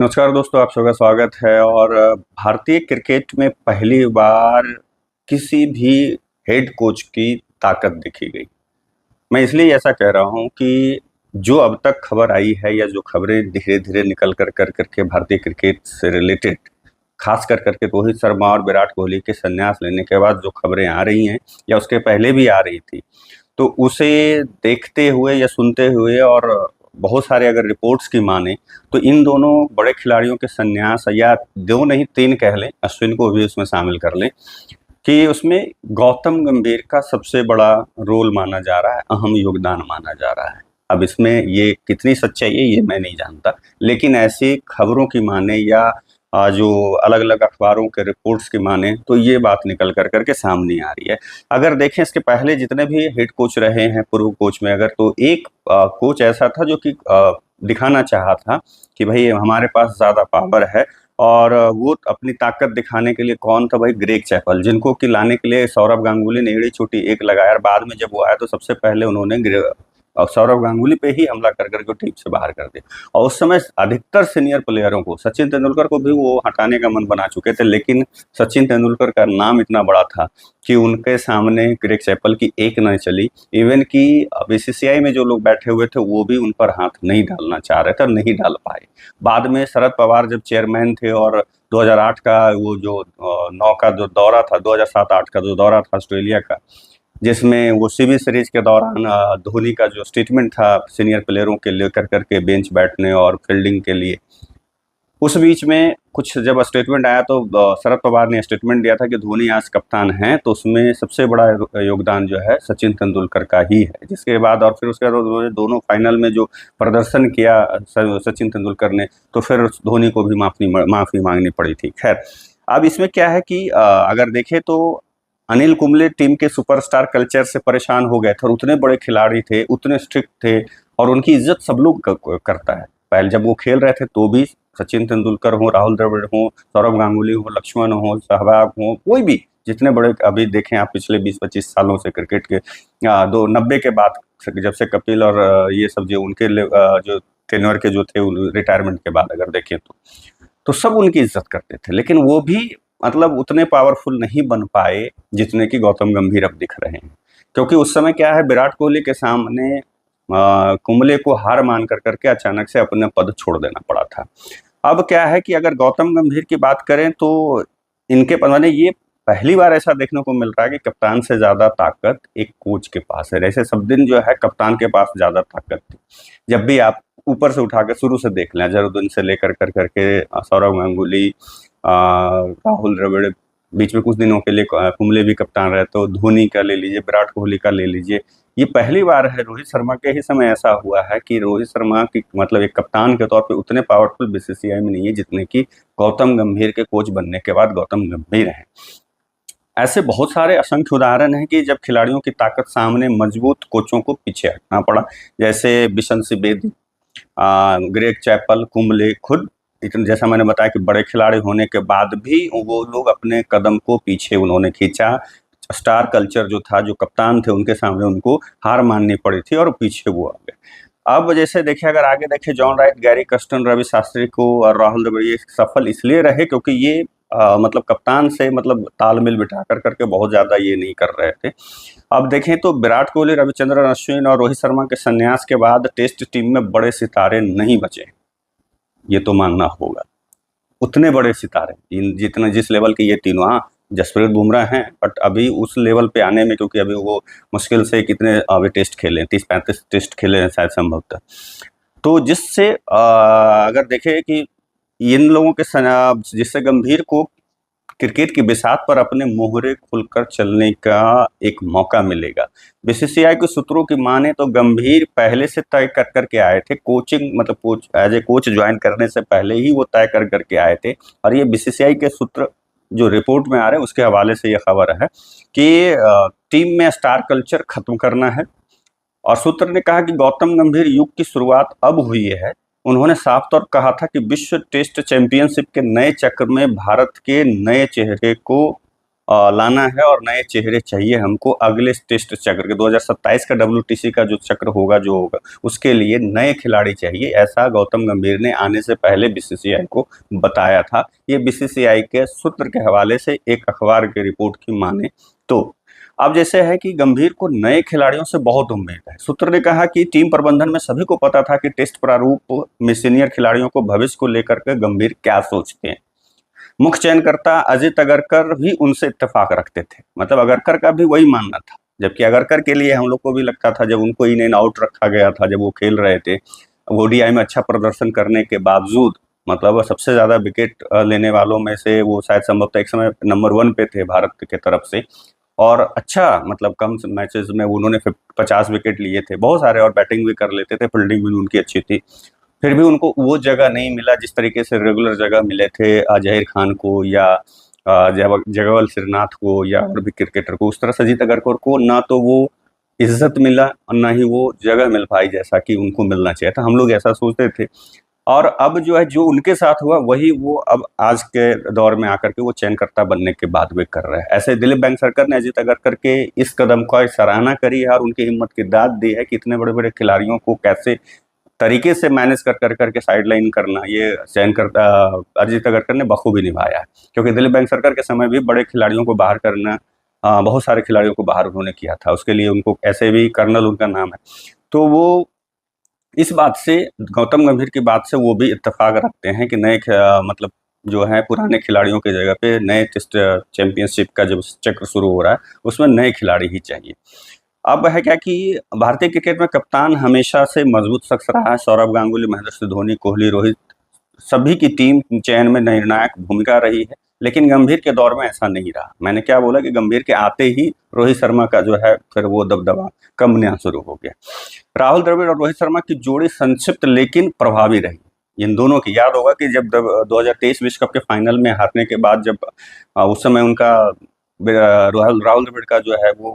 नमस्कार दोस्तों, आप सबका स्वागत है। और भारतीय क्रिकेट में पहली बार किसी भी हेड कोच की ताकत देखी गई। मैं इसलिए ऐसा कह रहा हूं कि जो अब तक खबर आई है या जो खबरें धीरे-धीरे निकल कर के भारतीय क्रिकेट से रिलेटेड, खास कर करके रोहित शर्मा और विराट कोहली के संन्यास लेने के बाद जो खबरें आ रही हैं या उसके पहले भी आ रही थी, तो उसे देखते हुए या सुनते हुए और बहुत सारे अगर रिपोर्ट्स की माने तो इन दोनों बड़े खिलाड़ियों के संन्यास, या दो नहीं तीन कह लें, अश्विन को भी उसमें शामिल कर लें, कि उसमें गौतम गंभीर का सबसे बड़ा रोल माना जा रहा है, अहम योगदान माना जा रहा है। अब इसमें ये कितनी सच्चाई है ये मैं नहीं जानता, लेकिन ऐसी खबरों की माने या जो अलग-अलग अखबारों के रिपोर्ट्स की माने तो ये बात निकल कर के सामने आ रही है। अगर देखें इसके पहले जितने भी हेड कोच रहे हैं पूर्व कोच में, अगर तो एक कोच ऐसा था जो कि दिखाना चाहा था कि भई हमारे पास ज़्यादा पावर है, और वो अपनी ताकत दिखाने के लिए कौन था भाई? ग्रेग चैपल, जिनको कि लाने के लिए सौरव गांगुली ने एड़ी चोटी एक लगाया, और बाद में जब वो आया तो सबसे पहले उन्होंने सौरव गांगुली पे ही हमला कर के टीम से बाहर कर दिया। और उस समय अधिकतर सीनियर प्लेयरों को, सचिन तेंदुलकर को भी वो हटाने का मन बना चुके थे, लेकिन सचिन तेंदुलकर का नाम इतना बड़ा था कि उनके सामने ग्रेग चैपल की एक नहीं चली। इवन कि बीसीसीआई में जो लोग बैठे हुए थे वो भी उन पर हाथ नहीं डालना चाह रहे थे और नहीं डाल पाए। बाद में शरद पवार जब चेयरमैन थे और 2008 का वो जो 9 का जो दौरा था, 2007-8 का जो दौरा था ऑस्ट्रेलिया का, जिसमें वो सीबी सीरीज के दौरान धोनी का जो स्टेटमेंट था सीनियर प्लेयरों के लेकर करके बेंच बैठने और फील्डिंग के लिए, उस बीच में कुछ जब स्टेटमेंट आया तो शरद पवार ने स्टेटमेंट दिया था कि धोनी आज कप्तान हैं, तो उसमें सबसे बड़ा योगदान जो है सचिन तेंदुलकर का ही है। जिसके बाद और फिर उसके बाद उन्होंने दोनों फाइनल में जो प्रदर्शन किया सचिन तेंदुलकर ने, तो फिर धोनी को भी माफ़ी मांगनी पड़ी थी। खैर, अब इसमें क्या है कि अगर देखें तो अनिल कुंबले टीम के सुपरस्टार कल्चर से परेशान हो गए थे, और उतने बड़े खिलाड़ी थे, उतने स्ट्रिक्ट थे, और उनकी इज्जत सब लोग करता है। पहले जब वो खेल रहे थे तो भी सचिन तेंदुलकर हो, राहुल द्रविड़ हो, सौरव गांगुली हो, लक्ष्मण हो, सहवाग हो, कोई भी जितने बड़े अभी देखें आप पिछले 20-25 सालों से क्रिकेट के 90 के बाद जब से कपिल और ये सब जो उनके जो टेन्योर के जो थे रिटायरमेंट के बाद अगर देखें तो सब उनकी इज्जत करते थे, लेकिन वो भी मतलब उतने पावरफुल नहीं बन पाए जितने कि गौतम गंभीर अब दिख रहे हैं। क्योंकि उस समय क्या है, विराट कोहली के सामने कुंबले को हार मान कर करके अचानक से अपना पद छोड़ देना पड़ा था। अब क्या है कि अगर गौतम गंभीर की बात करें तो इनके मैंने ये पहली बार ऐसा देखने को मिल रहा है कि कप्तान से ज़्यादा ताकत एक कोच के पास है। जैसे सब दिन जो है कप्तान के पास ज़्यादा ताकत थी। जब भी आप ऊपर से उठा के शुरू से देख लें, अजहरुद्दीन से लेकर करके सौरव गांगुली, राहुल द्रविड़, बीच में कुछ दिनों के लिए कुंबले भी कप्तान रहे, तो धोनी का ले लीजिए, विराट कोहली का ले लीजिए। ये पहली बार है रोहित शर्मा के ही समय ऐसा हुआ है कि रोहित शर्मा की मतलब एक कप्तान के तौर पे उतने पावरफुल बीसीसीआई में नहीं है जितने कि गौतम गंभीर के कोच बनने के बाद गौतम गंभीर हैं। ऐसे बहुत सारे असंख्य उदाहरण हैं कि जब खिलाड़ियों की ताकत सामने मजबूत कोचों को पीछे हटना पड़ा, जैसे बिशन बेदी, ग्रेग चैपल, कुंबले खुद इतने, जैसा मैंने बताया कि बड़े खिलाड़ी होने के बाद भी वो लोग अपने कदम को पीछे उन्होंने खींचा। स्टार कल्चर जो था, जो कप्तान थे उनके सामने उनको हार माननी पड़ी थी और पीछे वो आ गए। अब जैसे देखिए, अगर आगे देखें, John Wright, Gary Kirsten, Ravi Shastri को और राहुल द्रविड़ ये सफल इसलिए रहे क्योंकि ये मतलब कप्तान से मतलब तालमेल बिठा कर करके बहुत ज़्यादा ये नहीं कर रहे थे। अब देखें तो विराट कोहली, रविचंद्रन अश्विन और रोहित शर्मा के संन्यास के बाद टेस्ट टीम में बड़े सितारे नहीं बचे, ये तो मानना होगा। उतने बड़े सितारे जितने जिस लेवल के ये तीनों, हाँ जसप्रीत बुमराह हैं, बट अभी उस लेवल पे आने में, क्योंकि अभी वो मुश्किल से कितने अभी टेस्ट खेले, 30-35 टेस्ट खेले हैं शायद संभवतः। तो जिससे अगर देखें कि इन लोगों के जिससे गंभीर को क्रिकेट की बिसात पर अपने मोहरे खुलकर चलने का एक मौका मिलेगा। बीसीसीआई के सूत्रों की माने तो गंभीर पहले से तय कर करके आए थे, कोचिंग मतलब coach as a coach join करने से पहले ही वो तय कर करके आए थे। और ये बीसीसीआई के सूत्र जो रिपोर्ट में आ रहे हैं उसके हवाले से ये खबर है कि टीम में स्टार कल्चर खत्म करना है। और सूत्र ने कहा कि गौतम गंभीर युग की शुरुआत अब हुई है। उन्होंने साफ तौर कहा था कि विश्व टेस्ट चैंपियनशिप के नए चक्र में भारत के नए चेहरे को लाना है और नए चेहरे चाहिए हमको अगले टेस्ट चक्र के 2027 का WTC का जो चक्र होगा जो होगा उसके लिए नए खिलाड़ी चाहिए, ऐसा गौतम गंभीर ने आने से पहले बीसीसीआई को बताया था। ये बीसीसीआई के सूत्र के हवाले से एक अखबार की रिपोर्ट की माने तो। अब जैसे है कि गंभीर को नए खिलाड़ियों से बहुत उम्मीद है। सूत्र ने कहा कि टीम प्रबंधन में सभी को पता था कि टेस्ट प्रारूप में सीनियर खिलाड़ियों को भविष्य को लेकर के गंभीर क्या सोचते हैं। मुख्य चयनकर्ता अजित अगरकर भी उनसे इत्तेफाक रखते थे, मतलब अगरकर का भी वही मानना था। जबकि अगरकर के लिए हम लोग को भी लगता था, जब उनको इन एंड आउट रखा गया था, जब वो खेल रहे थे ओडीआई में अच्छा प्रदर्शन करने के बावजूद, मतलब सबसे ज्यादा विकेट लेने वालों में से वो शायद संभवतः एक समय नंबर 1 पे थे भारत के तरफ से, और अच्छा मतलब कम मैचेस में उन्होंने 50 विकेट लिए थे, बहुत सारे, और बैटिंग भी कर लेते थे, फील्डिंग भी उनकी अच्छी थी। फिर भी उनको वो जगह नहीं मिला जिस तरीके से रेगुलर जगह मिले थे जहीर खान को या जगवल श्रीनाथ को या और भी क्रिकेटर को। उस तरह से अजीत अगरकर को ना तो वो इज्जत मिला और ना ही वो जगह मिल पाई जैसा कि उनको मिलना चाहिए था, हम लोग ऐसा सोचते थे। और अब जो है जो उनके साथ हुआ वही वो अब आज के दौर में आकर के वो चयनकर्ता बनने के बाद भी कर रहे हैं। ऐसे दिलीप वेंगसरकर ने अजीत अगरकर के इस कदम का सराहना करी है और उनकी हिम्मत की दाद दी है कि इतने बड़े बड़े खिलाड़ियों को कैसे तरीके से मैनेज कर करके साइडलाइन करना, ये चयनकर्ता अजीत अगरकर ने बखूबी निभाया है। क्योंकि दिलीप वेंगसरकर के समय भी बड़े खिलाड़ियों को बाहर करना, बहुत सारे खिलाड़ियों को बाहर उन्होंने किया था, उसके लिए उनको ऐसे भी कर्नल उनका नाम है। तो वो इस बात से, गौतम गंभीर की बात से वो भी इत्तेफाक रखते हैं कि नए मतलब जो है पुराने खिलाड़ियों की जगह पे नए टेस्ट चैंपियनशिप का जब चक्र शुरू हो रहा है उसमें नए खिलाड़ी ही चाहिए। अब है क्या कि भारतीय क्रिकेट में कप्तान हमेशा से मजबूत शख्स रहा है। सौरव गांगुली, महेंद्र सिंह धोनी, कोहली, रोहित, सभी की टीम चयन में निर्णायक भूमिका रही है। लेकिन गंभीर के दौर में ऐसा नहीं रहा। मैंने क्या बोला कि गंभीर के आते ही रोहित शर्मा का जो है फिर वो दबदबा कम होना शुरू हो गया। राहुल द्रविड़ और रोहित शर्मा की जोड़ी संक्षिप्त लेकिन प्रभावी रही। इन दोनों की याद होगा कि जब 2023 विश्व कप के फाइनल में हारने के बाद जब उस समय उनका राहुल द्रविड़ का जो है वो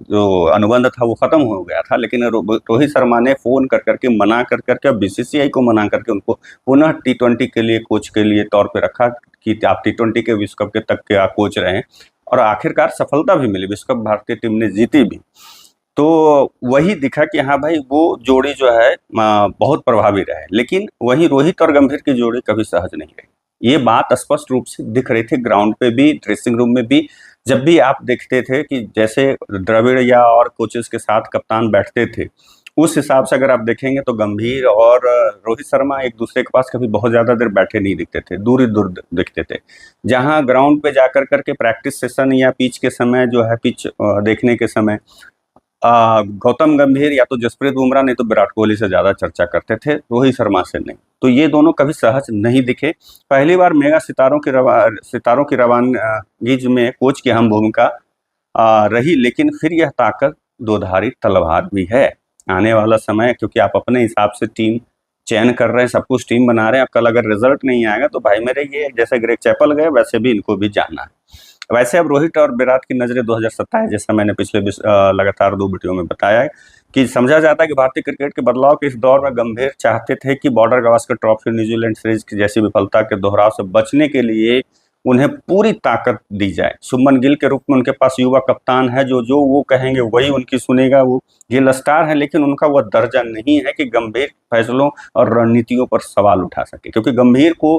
जो अनुबंध था वो खत्म हो गया था, लेकिन रोहित शर्मा ने फोन कर करके मना कर करके बीसीसीआई को मना करके उनको पुनः T20 के लिए कोच के लिए तौर पे रखा कि आप T20 के विश्व कप के तक के कोच रहे, और आखिरकार सफलता भी मिली, विश्व कप भारतीय टीम ने जीती भी। तो वही दिखा कि हाँ भाई वो जोड़ी जो है बहुत प्रभावी रहे। लेकिन वही रोहित और गंभीर की जोड़ी कभी सहज नहीं रही। ये बात स्पष्ट रूप से दिख रही थी ग्राउंड पे भी, ड्रेसिंग रूम में भी। जब भी आप देखते थे कि जैसे द्रविड़ या और कोचेस के साथ कप्तान बैठते थे, उस हिसाब से अगर आप देखेंगे तो गंभीर और रोहित शर्मा एक दूसरे के पास कभी बहुत ज्यादा देर बैठे नहीं दिखते थे, दूर ही दूर दिखते थे। जहां ग्राउंड पे जाकर करके प्रैक्टिस सेशन या पिच के समय जो है पिच देखने के समय गौतम गंभीर या तो जसप्रीत बुमराह नहीं तो विराट कोहली से ज्यादा चर्चा करते थे, रोहित शर्मा से नहीं। तो ये दोनों कभी सहज नहीं दिखे। पहली बार मेगा सितारों की रवानगी में कोच की अहम भूमिका रही, लेकिन फिर यह ताकत दोधारी तलवार भी है। आने वाला समय, क्योंकि आप अपने हिसाब से टीम चयन कर रहे हैं, सब कुछ टीम बना रहे हैं, अब कल अगर रिजल्ट नहीं आएगा तो भाई मेरे ये जैसे ग्रेग चैपल गए वैसे भी इनको भी जाना है। वैसे अब रोहित और विराट की नजरें 2027, जैसा मैंने पिछले लगातार 2 वीडियो में बताया है कि समझा जाता है कि भारतीय क्रिकेट के बदलाव के इस दौर में गंभीर चाहते थे कि border Gavaskar trophy, New Zealand series की जैसी विफलता के दोहराव से बचने के लिए उन्हें पूरी ताकत दी जाए। शुभमन गिल के रूप में उनके पास युवा कप्तान है जो जो वो कहेंगे वही उनकी सुनेगा। वो गिल स्टार है, लेकिन उनका वह दर्जा नहीं है कि गंभीर फैसलों और रणनीतियों पर सवाल उठा सके, क्योंकि गंभीर को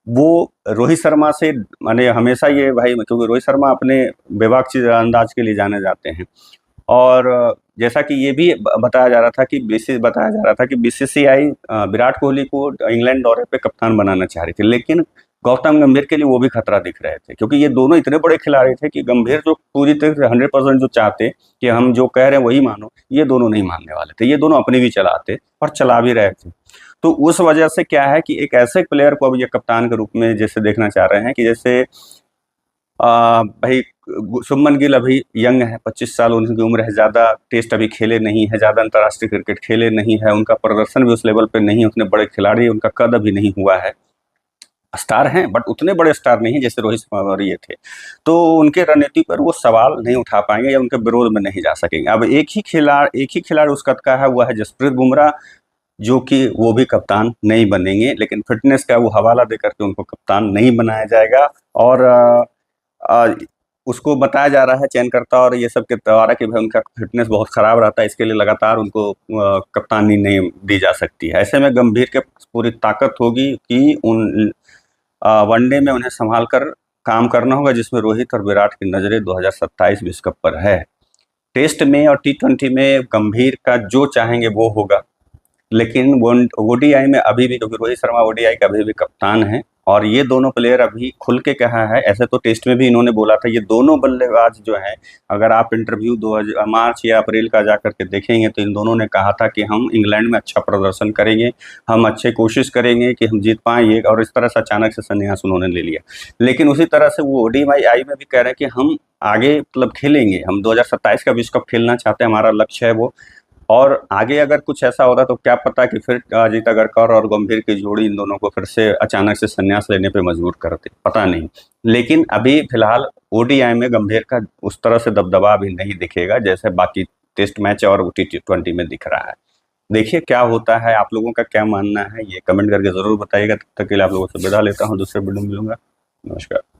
वो रोहित शर्मा से माने हमेशा ये भाई, क्योंकि रोहित शर्मा अपने बेबाक चीज अंदाज के लिए जाने जाते हैं। और जैसा कि ये भी बताया जा रहा था कि बीसीसीआई विराट कोहली को इंग्लैंड दौरे पे कप्तान बनाना चाह रही थी, लेकिन गौतम गंभीर के लिए वो भी खतरा दिख रहे थे, क्योंकि ये दोनों इतने बड़े खिलाड़ी थे कि गंभीर जो पूरी तरह से 100% जो चाहते कि हम जो कह रहे हैं वही मानो, ये दोनों नहीं मानने वाले थे। ये दोनों अपनी भी चलाते और चला भी रहे थे। तो उस वजह से क्या है कि एक ऐसे प्लेयर को अब ये कप्तान के रूप में जैसे देखना चाह रहे हैं कि जैसे भाई शुभमन गिल अभी यंग है, 25 साल उनकी उम्र है, ज़्यादा टेस्ट अभी खेले नहीं है, ज़्यादा अंतर्राष्ट्रीय क्रिकेट खेले नहीं है, उनका प्रदर्शन भी उस लेवल पे नहीं है, उतने बड़े खिलाड़ी, उनका कद अभी नहीं हुआ है। स्टार हैं बट उतने बड़े स्टार नहीं जैसे रोहित शर्मा और ये थे। तो उनके रणनीति पर वो सवाल नहीं उठा पाएंगे या उनके विरोध में नहीं जा सकेंगे। अब एक ही खिलाड़ी उस कद का है, वह है जसप्रीत बुमराह, जो कि वो भी कप्तान नहीं बनेंगे, लेकिन फिटनेस का वो हवाला देकर के उनको कप्तान नहीं बनाया जाएगा। और उसको बताया जा रहा है चयनकर्ता और ये सब के द्वारा कि भाई उनका फिटनेस बहुत खराब रहता है, इसके लिए लगातार उनको कप्तानी नहीं दी जा सकती है। ऐसे में गंभीर के पूरी ताकत होगी कि उन वनडे में उन्हें संभाल कर काम करना होगा, जिसमें रोहित और विराट की नज़रें 2027 विश्व कप पर है। टेस्ट में और टी20 में गंभीर का जो चाहेंगे वो होगा, लेकिन ओडीआई में अभी भी, क्योंकि रोहित शर्मा ओडीआई का अभी भी कप्तान है और ये दोनों प्लेयर अभी खुल के कहा है, ऐसे तो टेस्ट में भी इन्होंने बोला था, ये दोनों बल्लेबाज जो हैं, अगर आप इंटरव्यू 2000 मार्च या अप्रैल का जा करके देखेंगे तो इन दोनों ने कहा था कि हम इंग्लैंड में अच्छा प्रदर्शन करेंगे, हम अच्छे कोशिश करेंगे कि हम जीत पाएँ ये, और इस तरह से अचानक से संन्यास उन्होंने ले लिया। लेकिन उसी तरह से वो ओडीआई में भी कह रहे हैं कि हम आगे मतलब खेलेंगे, हम 2027 का विश्व कप खेलना चाहते हैं, हमारा लक्ष्य है वो। और आगे अगर कुछ ऐसा होता तो क्या पता कि फिर अजीत अग्रकर और गंभीर की जोड़ी इन दोनों को फिर से अचानक से संन्यास लेने पे मजबूर करते, पता नहीं। लेकिन अभी फिलहाल ओडीआई में गंभीर का उस तरह से दबदबा अभी नहीं दिखेगा जैसे बाकी टेस्ट मैच और टी20 में दिख रहा है। देखिए क्या होता है, आप लोगों का क्या मानना है ये कमेंट करके ज़रूर बताइएगा। तब तक के लिए आप लोगों से विदा लेता हूँ, दूसरे वीडियो में मिलूंगा। नमस्कार।